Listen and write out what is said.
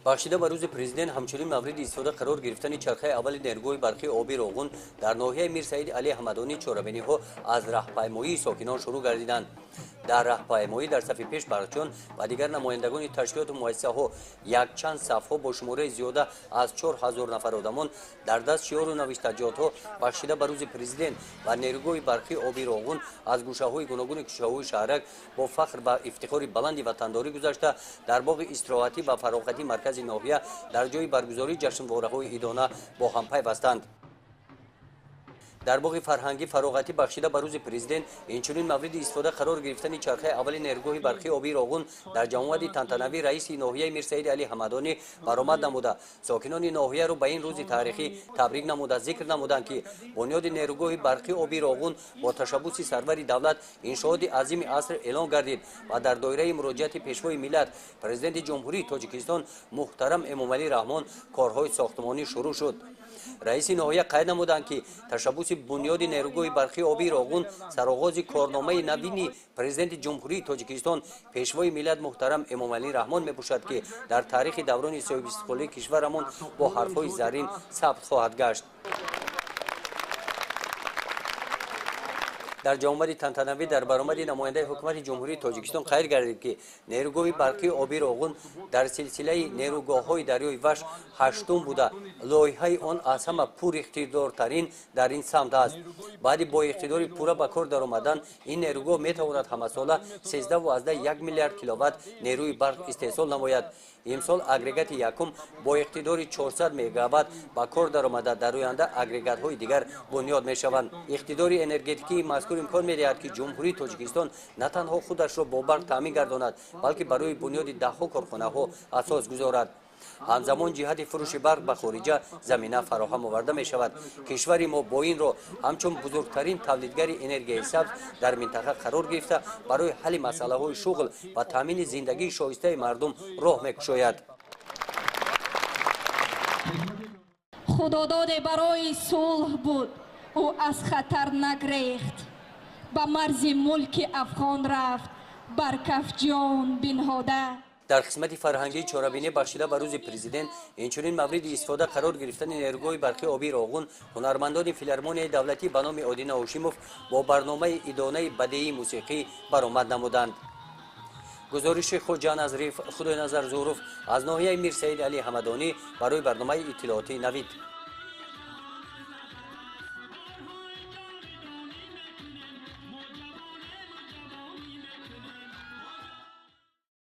бахшида ба рӯзи президент ҳамчунин мавриди истифода қарор гирифтани чархаи аввали нергоҳи барқи оби роғун дар ноҳияи Мир Саид Али Ҳамадонӣ чорабиниҳо аз раҳпаймоии сокинон шурӯъ гардиданд. дар раҳпаймоӣ дар сафи пеш Бахчиён ва дигар намояндагони ташкилоту муассисаҳо якчанд сафҳо бо шумораи зиёда аз 4000 нафар одамон дар даст шиёру навиштаҷотҳо бахшида ба рӯзи президент ва нерӯгоҳи барқи оби роғун аз гӯшаҳои гуногуни кишваҳои шаҳрак бо фахр ва ифтихори баланди ватандорӣ гузашта дар боғи истироҳатӣ ва фароғатии маркази ноҳия дар ҷои баргузории ҷашнвораҳои идона бо ҳам пайвастанд. дар боғи фарҳангӣ фароғатӣ бахшида ба рӯзи президент инчунин мавриди истифода қарор гирифтани чархаи аввали нергоҳи барқи оби роғун дар ҷамъовади тантанавӣ раиси ноҳияи Мир Саид Али Ҳамадонӣ баромад намуда сокинони ноҳияро ба ин рӯзи таърихӣ табрик намуда зикр намуданд ки бунёди нерӯгоҳи барқи оби роғун бо ташаббуси сарвари давлат иншооти азими аср эълон гардид ва дар доираи муроҷиати пешвои миллат президенти ҷумҳурии Тоҷикистон муҳтарам Эмомалӣ Раҳмон корҳои сохтмонӣ шурӯъ шуд. раиси ноҳия қайд намуданд ки ташаббуси бунёди нерӯгоҳи барқи оби роғун сароғози корномаи навини президенти ҷумҳурии Тоҷикистон пешвои миллат муҳтарам Эмомалӣ Раҳмон мебошад ки дар таърихи даврони соҳибистиқлолии кишварамон бо ҳарфҳои заррин сабт хоҳад гашт. дар ҷамъовади тантанавӣ дар баромади намояндаи ҳукумати ҷумҳурии Тоҷикистон қайд гардид ки нерӯгоҳи барқи оби роғун дар силсилаи нерӯгоҳҳои дарёи Ваш ҳаштум буда лоиҳаи он аз ҳама пуриқтидортарин дар ин самт аст. баъди бо иқтидори пурра ба кор даромадан ин нерӯгоҳ метавонад ҳамасола 13,1 миллиард киловатт нерӯи барқ истеҳсол намояд. имсол агрегати якум бо иқтидори 400 мегаватт ба кор даромада дар оянда агрегатҳои дигар бунёд мешаванд. иқтидори энергетикии мазкур имкон медиҳад ки ҷумҳурии Тоҷикистон на танҳо худашро бо барқ таъмин гардонад, балки барои бунёди даҳҳо корхонаҳо асос гузорад. ҳамзамон ҷиҳати фурӯши барқ ба хориҷа замина фароҳам оварда мешавад. кишвари мо бо инро ҳамчун бузургтарин тавлидгари энергияи сабз дар минтақа қарор гирифта барои ҳалли масъалаҳои шуғл ва таъмини зиндагии шоистаи мардум роҳ мекушояд. худододе барои сулҳ буд, ӯ аз хатар нагрехт, ба марзи мулки афғон рафт, бар каф ҷон бинҳода. дар қисмати фарҳангии чорабинӣ бахшида ба рӯзи президент инчунин мавриди истифода қарор гирифтани нерӯгоҳи барқи оби роғун ҳунармандони филармонияи давлатӣ ба номи Одина Ҳошимов бо барномаи идонаи бадеии мусиқӣ баромад намуданд. гузориши Хоҷа Назриф, Худойназар Зӯруф аз ноҳияи Мир Саид Али Ҳамадонӣ барои барномаи иттилооти Навид.